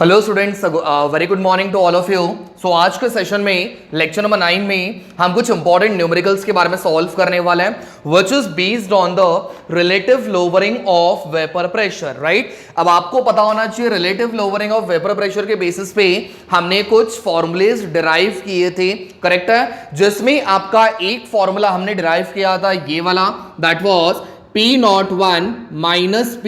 Hello students, very good morning to all of you. So आज के session में lecture number 9 में हम कुछ इंपॉर्टेंट न्यूमेरिकल्स के बारे में सॉल्व करने वाले हैं which is based on the relative lowering of vapour pressure. Right, अब आपको पता होना चाहिए relative lowering of vapour pressure के बेसिस पे हमने कुछ फॉर्मूलेज डिराइव किए थे, करेक्ट है, जिसमें आपका एक फॉर्मूला हमने डिराइव किया था ये वाला, that was P01 minus P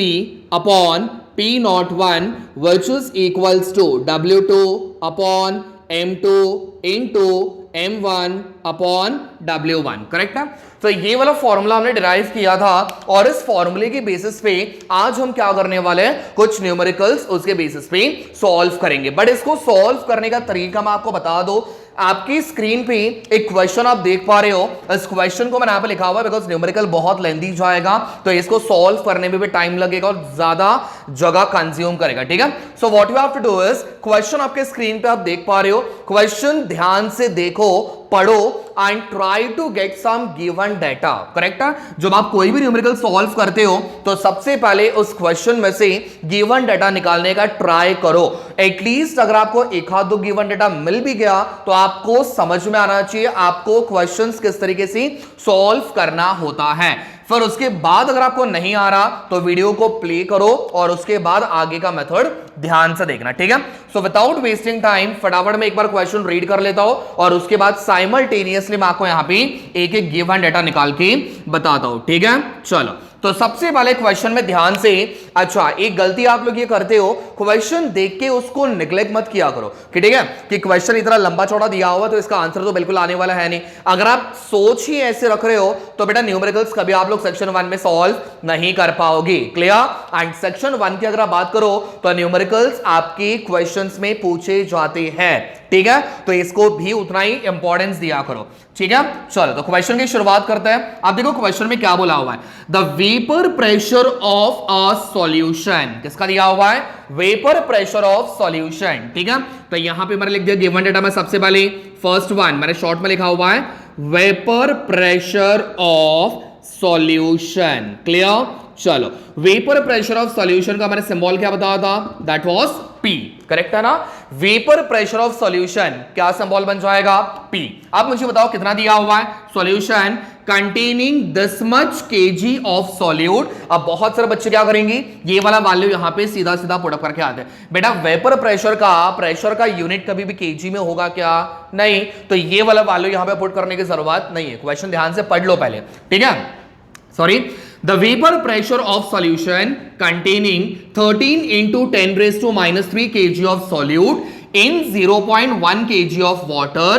upon P01 which is equals to W2 upon M2 into M1 upon W1, correct है। तो ये वाला फॉर्मूला हमने डिराइव किया था और इस फॉर्मूले के बेसिस पे आज हम क्या करने वाले हैं, कुछ न्यूमेरिकल्स उसके बेसिस पे सॉल्व करेंगे। बट इसको सॉल्व करने का तरीका मैं आपको बता दूं, आपकी स्क्रीन पे एक क्वेश्चन आप देख पा रहे हो, इस क्वेश्चन को मैंने यहां पे लिखा हुआ है बिकॉज न्यूमेरिकल बहुत लेंथी जाएगा तो इसको सॉल्व करने में भी टाइम लगेगा और ज्यादा जगह कंज्यूम करेगा, ठीक है। So what you have to do is, question आपके स्क्रीन पे आप देख पा रहे हो, क्वेश्चन ध्यान से देखो, पढ़ो and try to get some given data, correct है। जब आप कोई भी न्यूमेरिकल सॉल्व करते हो तो सबसे पहले उस क्वेश्चन में से गिवन डेटा निकालने का ट्राई करो। एटलीस्ट अगर आपको एक आध दो गिवन डेटा मिल भी गया तो आपको समझ में आना चाहिए आपको क्वेश्चंस किस तरीके से सॉल्व करना होता है। फिर उसके बाद अगर आपको नहीं आ रहा तो वीडियो को प्ले करो और उसके बाद आगे का मेथड ध्यान से देखना, ठीक है। सो विदाउट वेस्टिंग टाइम फटाफट में एक बार क्वेश्चन रीड कर लेता हूं और उसके बाद साइमल्टेनियसली मैं आपको यहां पे एक एक गिवन डेटा निकाल के बताता हूं, ठीक है। चलो, तो सबसे पहले क्वेश्चन में ध्यान से, अच्छा एक गलती आप लोग ये करते हो, क्वेश्चन देख के उसको निग्लेक्ट मत किया करो कि ठीक है कि क्वेश्चन इतना लंबा चौड़ा दिया हुआ तो इसका आंसर तो बिल्कुल आने वाला है नहीं। अगर आप सोच ही ऐसे रख रहे हो तो बेटा न्यूमेरिकल्स कभी आप लोग सेक्शन 1 में सॉल्व नहीं कर पाओगे, क्लियर। एंड सेक्शन 1 की अगर आप बात करो तो न्यूमेरिकल्स आपके क्वेश्चंस में पूछे जाते हैं, ठीक है, तो इसको भी उतना ही इंपॉर्टेंस दिया करो, ठीक है। चलो तो क्वेश्चन की शुरुआत करते हैं। आप देखो क्वेश्चन में क्या बोला हुआ है, the vapour pressure of a solution, किसका दिया हुआ है, वेपर प्रेशर ऑफ सॉल्यूशन, ठीक है। तो यहां पे मैंने लिख दिया गिवन डेटा में सबसे पहले फर्स्ट वन मैंने शॉर्ट में लिखा हुआ है vapour pressure of solution, clear. चलो, वेपर प्रेशर ऑफ सॉल्यूशन का मैंने सिंबल क्या बताया था, दैट वाज P, करेक्ट है ना। वेपर प्रेशर ऑफ सॉल्यूशन क्या सिंबल बन जाएगा, P। अब मुझे बताओ कितना दिया हुआ है, solution containing this much KG of solute. अब बहुत सारे बच्चे क्या करेंगे, ये वाला वैल्यू यहां पे सीधा सीधा पुट अप करके आते हैं। बेटा वेपर प्रेशर का यूनिट कभी भी केजी में होगा क्या, नहीं, तो ये वाला वैल्यू यहां पे पुट करने की जरूरत नहीं है। क्वेश्चन ध्यान से पढ़ लो पहले, ठीक है। Sorry, the vapor pressure of solution containing 13 into 10 raised to minus 3 kg of solute in 0.1 kg of water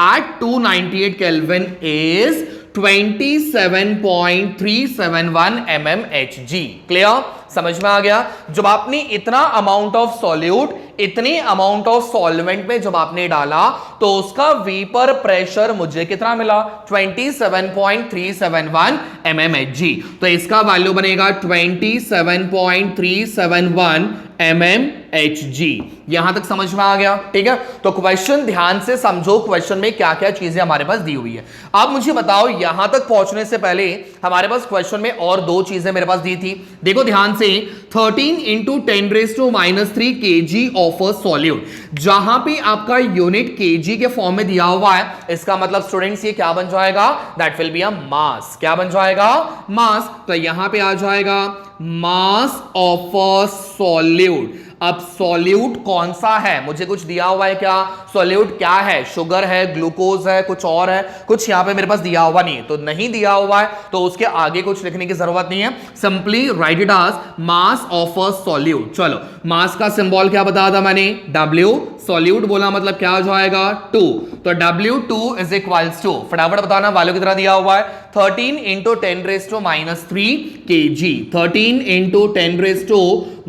at 298 Kelvin is 27.371 mmHg, clear, समझ में आ गया। जब आपने इतना अमाउंट ऑफ सॉल्यूट, इतने अमाउंट ऑफ सॉल्वेंट में जब आपने डाला तो उसका वेपर प्रेशर मुझे कितना मिला, 27.371 mmHg। तो इसका वैल्यू बनेगा 27.371 mmHg। यहां तक समझ में आ गया, ठीक है। तो क्वेश्चन ध्यान से समझो, क्वेश्चन में क्या क्या चीजें हमारे पास दी हुई है। अब मुझे बताओ यहां तक पहुंचने से पहले हमारे पास क्वेश्चन में और दो चीजें मेरे पास दी थी, देखो ध्यान से, 13 into 10 raised to minus 3 kg of a solute, जहां पे आपका यूनिट केजी के फॉर्म में दिया हुआ है, इसका मतलब स्टूडेंट्स ये क्या बन जाएगा, दैट विल बी अ मास। क्या बन जाएगा, मास। तो यहां पे आ जाएगा मास ऑफ अ सॉल्यूट। अब सॉल्यूट कौन सा है, मुझे कुछ दिया हुआ है क्या, सॉल्यूट क्या है, शुगर है, ग्लूकोज है, कुछ और है, कुछ यहां पे मेरे पास दिया हुआ नहीं है, तो नहीं दिया हुआ है तो उसके आगे कुछ लिखने की जरूरत नहीं है, simply write it as mass of a solute. चलो, मास का सिंबल क्या बताया था मैंने, W, सॉल्यूट बोला मतलब क्या हो जाएगा, 2, तो W2 इज इक्वल्स टू, फटाफट बताना वैल्यू कितना दिया हुआ है, 13 into 10 raised to minus 3 kg, 13 into 10 raised to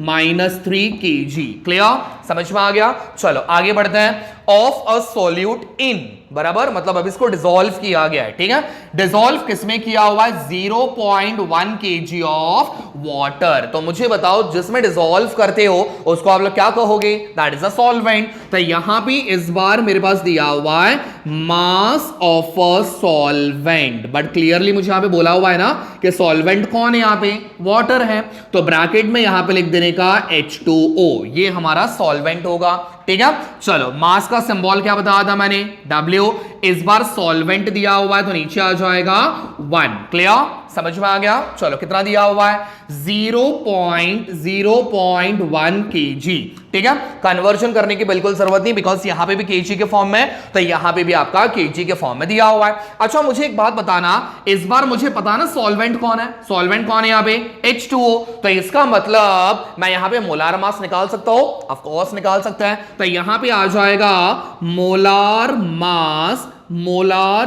minus 3 kg, clear, समझ में आ गया। चलो आगे बढ़ते हैं, ऑफ अ सॉल्यूट इन, बराबर मतलब अब इसको डिसॉल्व किया गया है, ठीक है। डिसॉल्व किसमें किया हुआ है, 0.1 kg ऑफ वाटर। तो मुझे बताओ जिसमें डिसॉल्व करते हो उसको आप लोग क्या कहोगे, दैट इज अ सॉल्वेंट। तो यहां भी इस बार मेरे पास दिया हुआ है mass of a solvent, but clearly मुझे यहां पे बोला हुआ है ना कि सॉल्वेंट कौन है, यहां पे वाटर है, तो ब्रैकेट में यहां पे लिख देने का H2O, ये हमारा सॉल्वेंट सॉल्वेंट होगा। ठीक है, चलो मास का सिंबल क्या बताया था मैंने, W। इस बार सॉल्वेंट दिया हुआ है तो नीचे आ जाएगा 1। क्लियर, समझ में आ गया। चलो कितना दिया हुआ है, 0.1 kg। ठीक है, कन्वर्जन करने की बिल्कुल जरूरत नहीं, बिकॉज यहां पे भी kg के फॉर्म में, तो यहां पे भी आपका kg के फॉर्म में दिया हुआ है। अच्छा मुझे एक बात बताना, इस बार मुझे पता ना सॉल्वेंट कौन है, सॉल्वेंट कौन है यहाँ पे, H2O। तो इसका मतलब मैं यहां पे मोलार मास निकाल सकता हूं, ऑफ कोर्स निकाल सकता है। तो यहां पे आ जाएगा molar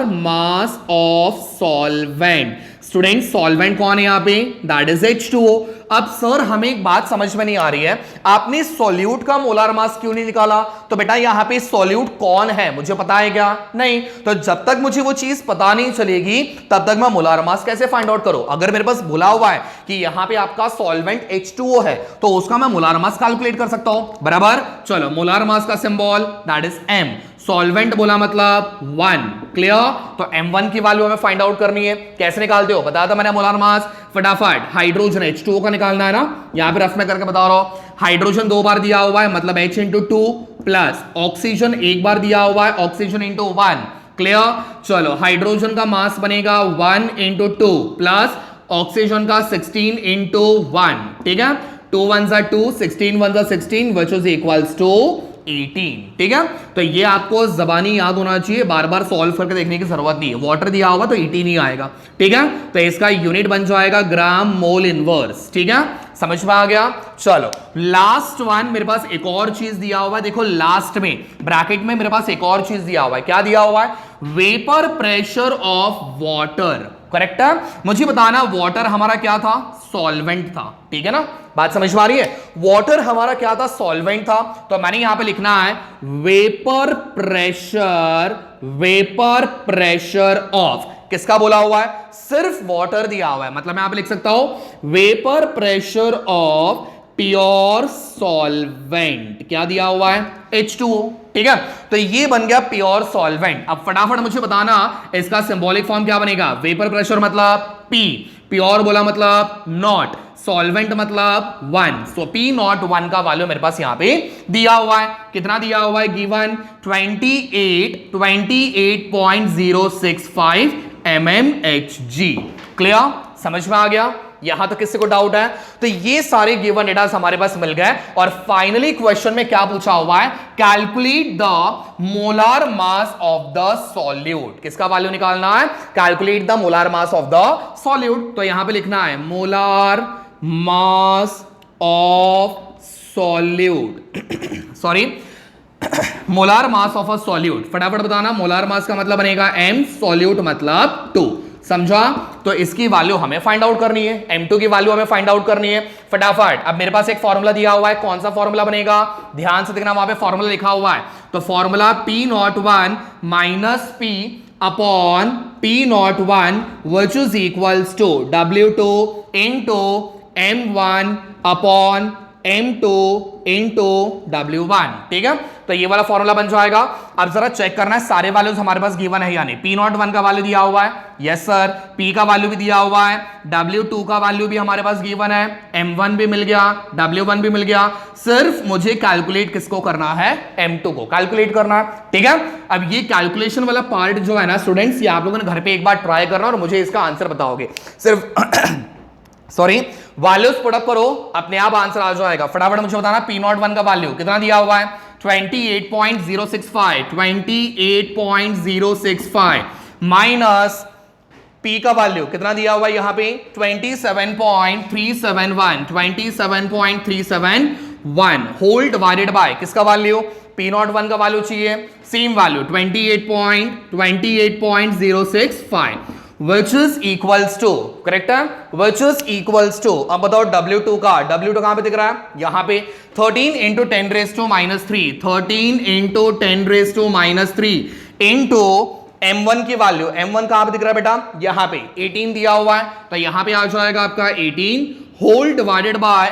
mass of solvent. Student solvent कौन है यहां पे, दैट इज H2O। अब सर हमें एक बात समझ में नहीं आ रही है, आपने सॉल्यूट का मोलार मास क्यों नहीं निकाला। तो बेटा यहां पे सॉल्यूट कौन है मुझे पता है क्या, नहीं। तो जब तक मुझे वो चीज पता नहीं चलेगी तब तक मैं मोलार मास कैसे फाइंड आउट करूं। अगर मेरे पास भुला हुआ है कि यहां पे आपका सॉल्वेंट H2O है तो उसका मैं मोलार मास कैलकुलेट कर सकता हूं, बराबर। चलो मोलार मास का symbol that is M, solvent बोला मतलब 1। क्लियर, तो M1 की वैल्यू हमें फाइंड आउट करनी है। कैसे निकालते हो बताया था मैंने मोलार मास, फटाफट हाइड्रोजन H2O का निकालना है ना, यहां पे रफ में करके बता रहा हूं। हाइड्रोजन 2 बार दिया हुआ है मतलब H इंटू 2 प्लस ऑक्सीजन 1 बार दिया हुआ है ऑक्सीजन इंटू 1। क्लियर, चलो हाइड्रोजन का मास बनेगा 1 इंटू 2 प्लस ऑक्सीजन का 16 इंटू 1। ठीक है, 2 1 2, 16 1 16 विच इज इक्वल्स टू 18। ठीक है, तो ये आपको जबानी याद होना चाहिए, बार बार सॉल्व करके देखने की जरूरत नहीं है। वाटर दिया होगा तो 18 ही आएगा। ठीक है, तो इसका यूनिट बन जाएगा ग्राम मोल इनवर्स। ठीक है, समझ में आ गया। चलो लास्ट वन, मेरे पास एक और चीज दिया हुआ है, देखो लास्ट में ब्रैकेट में मेरे पास एक और चीज दिया हुआ है। क्या दिया हुआ है, vapour pressure of water. Correct है, मुझे बताना वाटर हमारा क्या था, सॉल्वेंट था। ठीक है ना, बात समझ में आ रही है। वाटर हमारा क्या था, सॉल्वेंट था। तो मैंने यहां पे लिखना है वेपर प्रेशर ऑफ, किसका बोला हुआ है, सिर्फ वाटर दिया हुआ है, मतलब मैं यहां पे लिख सकता हूं vapour pressure of pure solvent. क्या दिया हुआ है, H2O। ठीक है, तो ये बन गया प्योर सॉल्वेंट। अब फटाफट मुझे बताना इसका सिंबॉलिक फॉर्म क्या बनेगा, वेपर प्रेशर मतलब P, प्योर बोला मतलब नॉट, सॉल्वेंट मतलब 1। सो P नॉट 1 का वैल्यू मेरे पास यहां पे दिया हुआ है। कितना दिया हुआ है, गिवन 28.065 mmHg। क्लियर, समझ में आ गया। यहां तक किसी को डाउट है, तो ये सारे गिवन डेटास हमारे पास मिल गए। और फाइनली क्वेश्चन में क्या पूछा हुआ है, calculate the molar mass of the solute. किसका वैल्यू निकालना है, calculate the molar mass of the solute. तो यहां पे लिखना है molar mass of solute sorry molar mass of a solute. फटाफट बताना, मोलार मास का मतलब बनेगा M, सॉल्यूट मतलब 2। समझा, तो इसकी वैल्यू हमें फाइंड आउट करनी है, M2 की वैल्यू हमें फाइंड आउट करनी है। फटाफट, अब मेरे पास एक फॉर्मूला दिया हुआ है, कौन सा फॉर्मूला बनेगा, ध्यान से देखना, वहां पे फॉर्मूला लिखा हुआ है। तो formula P01 minus P upon P01 which is equals to W2 into M1 upon M2 into W1। ठीक है, तो ये वाला फॉर्मूला बन जाएगा। अब जरा चेक करना है सारे वैल्यूज हमारे पास गिवन है या नहीं। P01 का वैल्यू दिया हुआ है, यस सर। P का वैल्यू भी दिया हुआ है, W2 का वैल्यू भी हमारे पास गिवन है, M1 भी मिल गया, W1 भी मिल गया। सिर्फ मुझे कैलकुलेट किसको करना है, M2 को कैलकुलेट करना है। ठीक है, अब ये कैलकुलेशन वाला पार्ट जो है ना स्टूडेंट्स, ये आप लोगों ने घर पे एक बार ट्राई करना और मुझे इसका आंसर बताओगे। सिर्फ सॉरी वैल्यूज पुट अप करो, अपने आप आंसर आ जाएगा। फटाफट मुझे बताना P01 का वैल्यू कितना दिया हुआ है, 28.065 माइनस P का वैल्यू कितना दिया हुआ है यहां पे 27.371 होल डिवाइडेड बाय किसका वैल्यू, P01 का वैल्यू चाहिए, same value 28.065 which is equals to, correct है, which is equals to। अब बताओ W2 का, W2 कहां पे दिख रहा है, यहां पे 13 into 10 raise to minus 3, 13 into 10 raise to minus 3 into M1 की वैल्यू, M1 कहां पे दिख रहा है बेटा, यहां पे 18 दिया हुआ है, तो यहां पे आ जाएगा आपका 18 होल डिवाइडेड बाय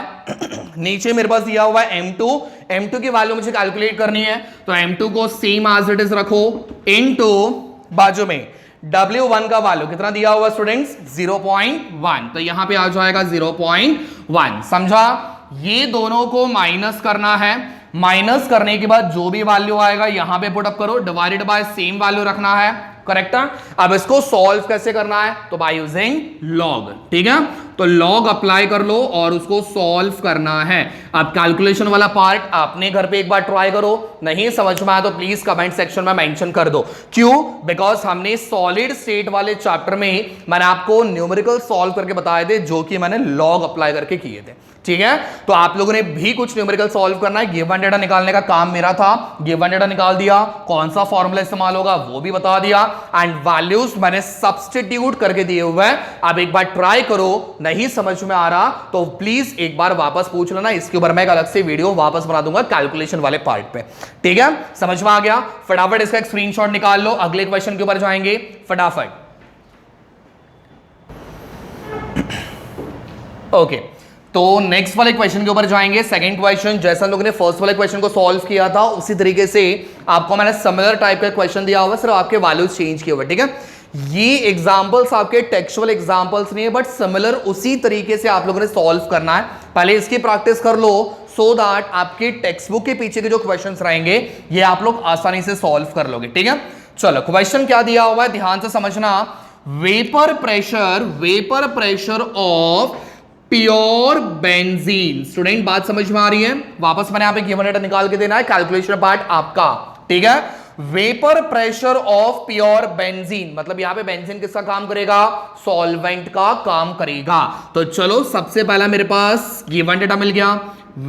नीचे मेरे पास दिया हुआ है M2 की वैल्यू मुझे कैलकुलेट करनी है, तो M2 को सेम एज इट इज रखो इनटू बाजू में W1 का वैल्यू कितना दिया हुआ स्टूडेंट्स 0.1, तो यहां पे आ जाएगा 0.1। समझा, ये दोनों को माइनस करना है, माइनस करने के बाद जो भी वैल्यू आएगा यहां पे पुट अप करो, डिवाइडेड बाय सेम वैल्यू रखना है, करेक्ट है। अब इसको सॉल्व कैसे करना है, तो बाय यूजिंग लॉग, ठीक है। तो लॉग अप्लाई कर लो और उसको सॉल्व करना है। अब कैलकुलेशन वाला पार्ट आपने घर पे एक बार ट्राई करो, नहीं समझ में आया तो प्लीज कमेंट सेक्शन में मेंशन कर दो। क्यों? बिकॉज हमने सॉलिड स्टेट वाले चैप्टर में मैंने आपको न्यूमेरिकल सॉल्व करके बताए थे, जो कि मैंने लॉग अप्लाई करके किए थे, ठीक है। तो आप लोगों ने भी कुछ न्यूमेरिकल सॉल्व करना है। गिवन डेटा निकालने का काम मेरा था, गिवन डेटा निकाल दिया, कौन सा फॉर्मूला इस्तेमाल होगा वो भी बता दिया, एंड वैल्यूज मैंने सब्स्टिट्यूट करके दिए हुए हैं। अब एक बार ट्राई करो, नहीं समझ में आ रहा तो प्लीज एक बार वापस पूछ लेना, इसके ऊपर मैं एक अलग से वीडियो वापस बना दूंगा कैलकुलेशन वाले पार्ट पे, ठीक है। समझ में आ गया? फटाफट इसका एक स्क्रीनशॉट निकाल लो, अगले क्वेश्चन के ऊपर जाएंगे फटाफट। ओके तो नेक्स्ट वाले क्वेश्चन के ऊपर जाएंगे। सेकंड क्वेश्चन, जैसा हम लोगों ने फर्स्ट वाले क्वेश्चन को सॉल्व किया था उसी तरीके से आपको मैंने सिमिलर टाइप का क्वेश्चन दिया हुआ, सिर्फ आपके वैल्यूज चेंज किए हुए, ठीक है। ये एग्जांपल्स आपके टेक्सचुअल एग्जांपल्स नहीं है, बट सिमिलर उसी तरीके से आप लोगों ने सॉल्व करना है। पहले इसकी प्रैक्टिस कर लो, सो दैट आपके टेक्स्ट बुक के पीछे के जो क्वेश्चंस रहेंगे ये आप लोग आसानी से सॉल्व कर लोगे, ठीक है। चलो क्वेश्चन क्या दिया हुआ है ध्यान से समझना। Vapour pressure of pure benzene. Student बात समझ में आ रही है? वापस मैंने यहां पे गिवन डेटा निकाल के देना है, कैलकुलेशन पार्ट आपका, ठीक है। Vapour pressure of pure benzene, मतलब यहां पे बेंजीन किसका काम करेगा? सॉल्वेंट का काम करेगा। तो चलो सबसे पहला मेरे पास गिवन डेटा मिल गया।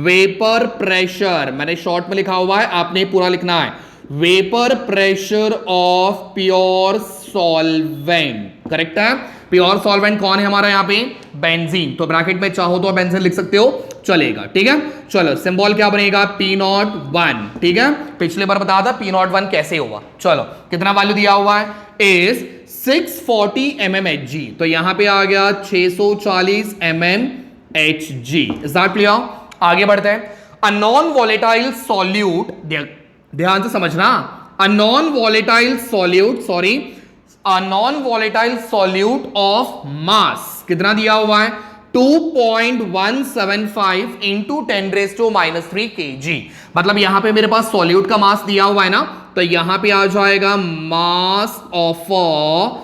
वेपर प्रेशर मैंने शॉर्ट में लिखा हुआ है, आपने पूरा लिखना है। Vapour pressure of pure solvent, correct है। प्योर सॉल्वेंट कौन है हमारा यहाँ पे? बेंजीन। तो ब्रैकेट में चाहो तो बेंजीन लिख सकते हो, चलेगा, ठीक है। चलो सिंबल क्या बनेगा? P01, ठीक है। पिछले बार बताया था P01 कैसे होगा। चलो कितना वैल्यू दिया हुआ है? इज 640 mmHg, तो यहां पे आ गया 640 mmHg। Is that clear? आगे बढ़ते हैं। अ नॉन वॉलेटाइल सॉल्यूट, ध्यान से समझना, a non volatile solute of mass कितना दिया हुआ है? 2.175 इंटू 10⁻³ kg। मतलब यहां पे मेरे पास सॉल्यूट का मास दिया हुआ है ना, तो यहां पे आ जाएगा mass of a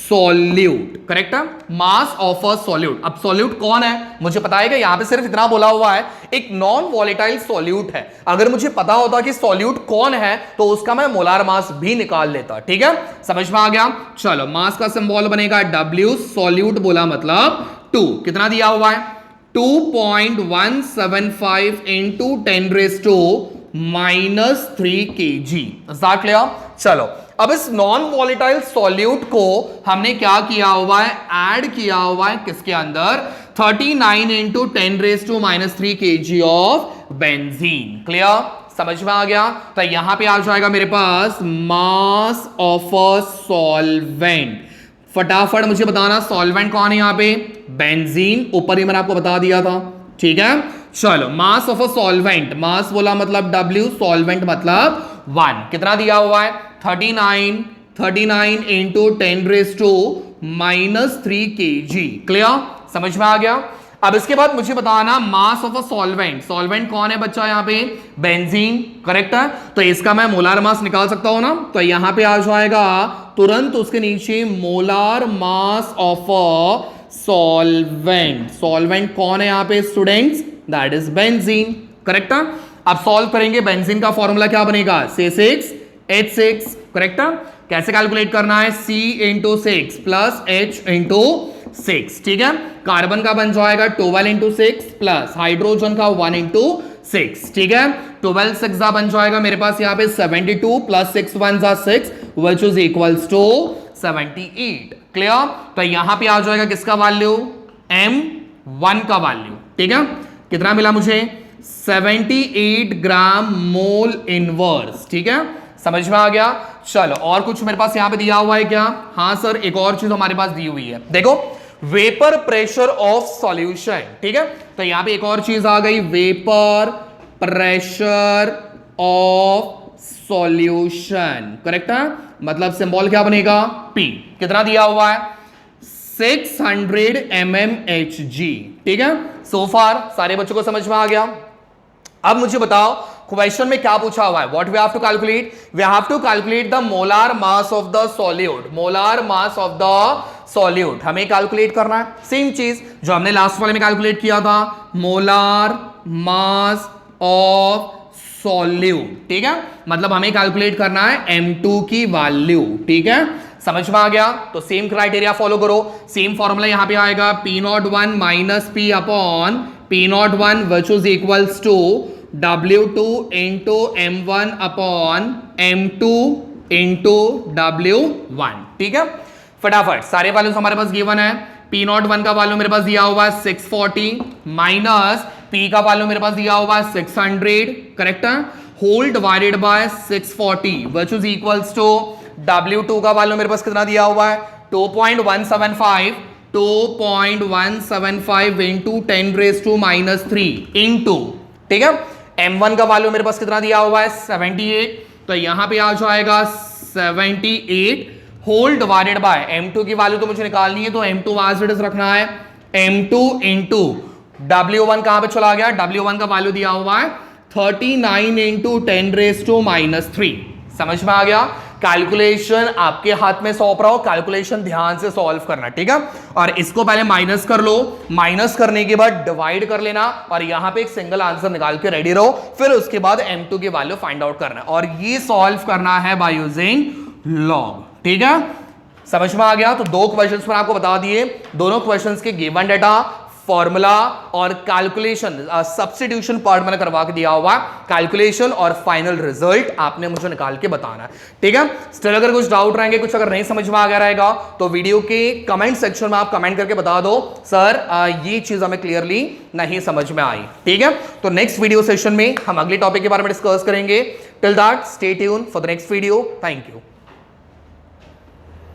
solute, correct है। Mass of a solute. अब सॉल्यूट कौन है मुझे पता है कि यहां पे सिर्फ इतना बोला हुआ है, एक नॉन वॉलेटाइल सॉल्यूट है। अगर मुझे पता होता कि सॉल्यूट कौन है तो उसका मैं मोलार मास भी निकाल लेता, ठीक है। समझ में आ गया? चलो मास का सिंबल बनेगा W, सॉल्यूट बोला मतलब 2, कितना दिया हुआ है? 2.175 इंटू 10⁻³ kg। क्लियर? चलो अब इस नॉन वॉलेटाइल सॉल्यूट को हमने क्या किया हुआ है? ऐड किया हुआ है किसके अंदर? 39 into 10⁻³ kg of benzene. Clear? समझ में आ गया? तो यहां पे आ जाएगा मेरे पास मास ऑफ अ सॉल्वेंट। फटाफट मुझे बताना सॉल्वेंट कौन है यहां पे? बेंजीन। ऊपर ही मैंने आपको बता दिया था, ठीक है। चलो मास ऑफ अ सॉल्वेंट, मास बोला मतलब W, सॉल्वेंट मतलब 1, कितना दिया हुआ है? 39 इंटू 10⁻³ kg। क्लियर? समझ में आ गया? अब इसके बाद मुझे बताना मास ऑफ अ सॉल्वेंट। सॉल्वेंट कौन है बच्चा यहाँ पे? बेंजीन, करेक्ट है। तो इसका मैं मोलार मास निकाल सकता हूं ना, तो यहां पे आ जाएगा तुरंत उसके नीचे molar mass of a solvent. Solvent कौन है यहाँ पे students? That is benzene, correct है। अब सॉल्व करेंगे, बेंजीन का फॉर्मूला क्या बनेगा? C6H6, करेक्ट है। कैसे कैलकुलेट करना है? C into 6 plus H into 6, ठीक है। कार्बन का बन जाएगा 12 इंटू 6 प्लस हाइड्रोजन का 1 इंटू 6, ठीक है। 12 6 बन जाएगा मेरे पास यहाँ पे 72 plus 6 1 6 which is equals to 78। Clear? तो यहां पे आ जाएगा किसका वैल्यू? M1 का वैल्यू, ठीक है। कितना मिला मुझे? 78 ग्राम मोल इनवर्स, ठीक है। समझ में आ गया? चलो और कुछ मेरे पास यहां पे दिया हुआ है क्या? हाँ सर, एक और चीज हमारे पास दी हुई है, देखो वेपर प्रेशर ऑफ सॉल्यूशन, ठीक है। तो यहां पे एक और चीज आ गई, vapour pressure of solution, correct है। मतलब सिंबल क्या बनेगा? P। कितना दिया हुआ है? 600 mmHg, ठीक है। सो फार सारे बच्चों को समझ में आ गया। अब मुझे बताओ क्वेश्चन में क्या पूछा हुआ है, what we have to calculate, we have to calculate the molar mass of the solute, molar mass of the solute हमें कैलकुलेट करना है। सेम चीज जो हमने लास्ट वाले में कैलकुलेट किया था, मोलार मास ऑफ सॉल्यूट, ठीक है, मतलब हमें कैलकुलेट करना है M2 की वैल्यू, ठीक है, समझ में आ गया। तो सेम क्राइटेरिया फॉलो करो, सेम फॉर्मूला यहां पे आएगा P01 minus P upon P01 which is equals to W2 into M1 upon M2 into W1, ठीक है। फटाफट सारे वैल्यूज हमारे पास गिवन है। P01 का वैल्यू मेरे पास दिया हुआ है 640 माइनस P का वैल्यू मेरे पास दिया हुआ है 600, करेक्ट है, whole divided by 640 which is equals to W2 का वैल्यू मेरे पास कितना दिया हुआ है 2.175 into 10 raise to minus 3 into, ठीक है, M1 का वैल्यू मेरे पास कितना दिया हुआ है 78, तो यहां पे आ जाएगा 78 होल डिवाइडेड बाय M2 की वैल्यू तो मुझे निकालनी है, तो M2 एज इट इज रखना है, M2 इंटू W1 कहां पे चला गया, W1 का वैल्यू दिया हुआ है 39 इंटू 10 रेज टू माइनस 3, समझ में आ गया। कैलकुलेशन आपके हाथ में सौंप रहा हो, कैलकुलेशन ध्यान से सॉल्व करना, ठीक है, और इसको पहले माइनस कर लो, माइनस करने के बाद डिवाइड कर लेना और यहां पे एक सिंगल आंसर निकाल के रेडी रहो, फिर उसके बाद M2 की वैल्यू फाइंड आउट करना है और ये सॉल्व करना है बाय यूजिंग लॉग, ठीक है, समझ में आ गया। तो दो क्वेश्चंस पर आपको बता दिए, दोनों क्वेश्चंस के गिवन डेटा, फॉर्मूला और कैलकुलेशन, सब्स्टिट्यूशन पार्ट मैंने करवा के दिया हुआ, कैलकुलेशन और फाइनल रिजल्ट आपने मुझे निकाल के बताना है, ठीक है। स्टिल अगर कुछ डाउट रहेंगे, कुछ अगर नहीं समझ में आ गया रहेगा तो वीडियो के कमेंट सेक्शन में आप कमेंट करके बता दो, सर ये चीज हमें क्लियरली नहीं समझ में आई, ठीक है। तो नेक्स्ट वीडियो सेशन में हम अगले टॉपिक के बारे में डिस्कस करेंगे। Till that stay tune for the next video, thank you.